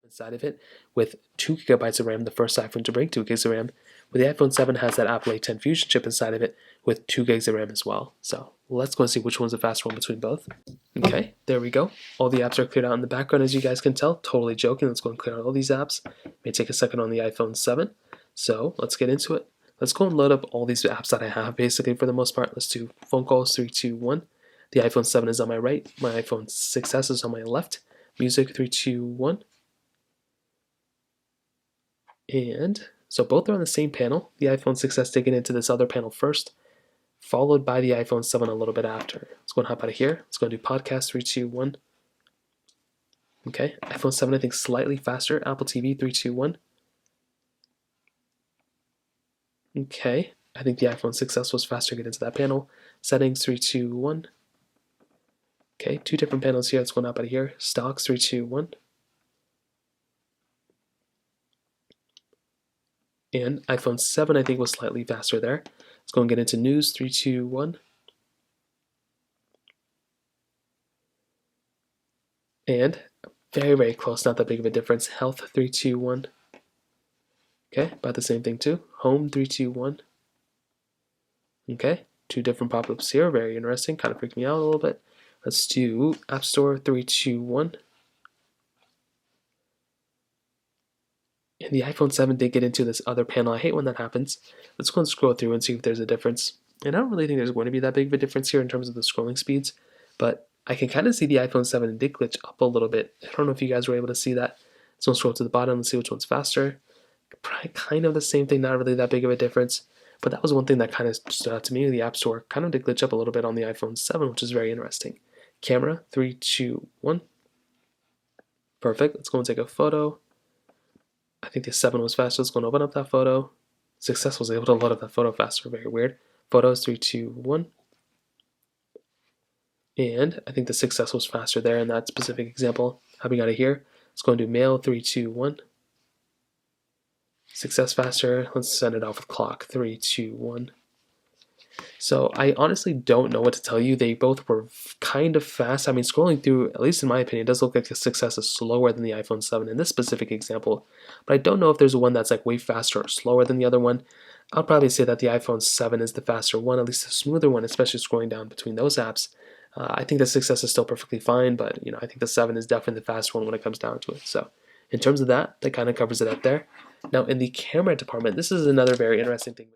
inside of it with 2 gigabytes of RAM, the first iPhone to bring 2 gigs of RAM. But the iPhone 7 has that Apple A10 Fusion chip inside of it with 2 gigs of RAM as well. So let's go and see which one's the faster one between both. Okay, there we go. All the apps are cleared out in the background, as you guys can tell. Totally joking. Let's go and clear out all these apps. May take a second on the iPhone 7. So let's get into it. Let's go and load up all these apps that I have, basically, for the most part. Let's do phone calls, 3, 2, 1. The iPhone 7 is on my right. My iPhone 6S is on my left. Music, 3, 2, 1. And so both are on the same panel. The iPhone 6S taken into this other panel first, followed by the iPhone 7 a little bit after. Let's go and hop out of here. Let's go and do podcast, 3, 2, 1. Okay, iPhone 7 I think slightly faster. Apple TV, 3, 2, 1. Okay, I think the iPhone 6S was faster to get into that panel. Settings, 3, 2, 1. Okay, 2 different panels here. Let's go and hop out of here. Stocks, 3, 2, 1. And iPhone 7 I think was slightly faster there. Let's go and get into news, 3, 2, 1. And very, very close, not that big of a difference. Health, 3, 2, 1. Okay, about the same thing too. Home, 3, 2, 1. Okay, 2 different pop-ups here, very interesting, kind of freaked me out a little bit. Let's do App Store, 3, 2, 1. And the iPhone 7 did get into this other panel. I hate when that happens. Let's go and scroll through and see if there's a difference. And I don't really think there's going to be that big of a difference here in terms of the scrolling speeds, but I can kind of see the iPhone 7 did glitch up a little bit. I don't know if you guys were able to see that. So let's scroll to the bottom and see which one's faster. Probably kind of the same thing, not really that big of a difference. But that was one thing that kind of stood out to me. The App Store kind of did glitch up a little bit on the iPhone 7, which is very interesting. Camera, 3, 2, 1. Perfect. Let's go and take a photo. I think the 7 was faster. Let's go and open up that photo. Success was able to load up that photo faster. Very weird. Photos, 3, 2, 1. And I think the Success was faster there in that specific example. Hopping out of here. Let's go and do mail, 3, 2, 1. Success faster. Let's send it off with clock, 3, 2, 1. So I honestly don't know what to tell you. They both were kind of fast. I mean, scrolling through, at least in my opinion, it does look like the Success is slower than the iPhone 7 in this specific example. But I don't know if there's one that's like way faster or slower than the other one. I'll probably say that the iPhone 7 is the faster one, at least the smoother one, especially scrolling down between those apps. I think the Success is still perfectly fine, but I think the 7 is definitely the faster one when it comes down to it. So in terms of that, that kind of covers it up there. Now in the camera department, this is another very interesting thing.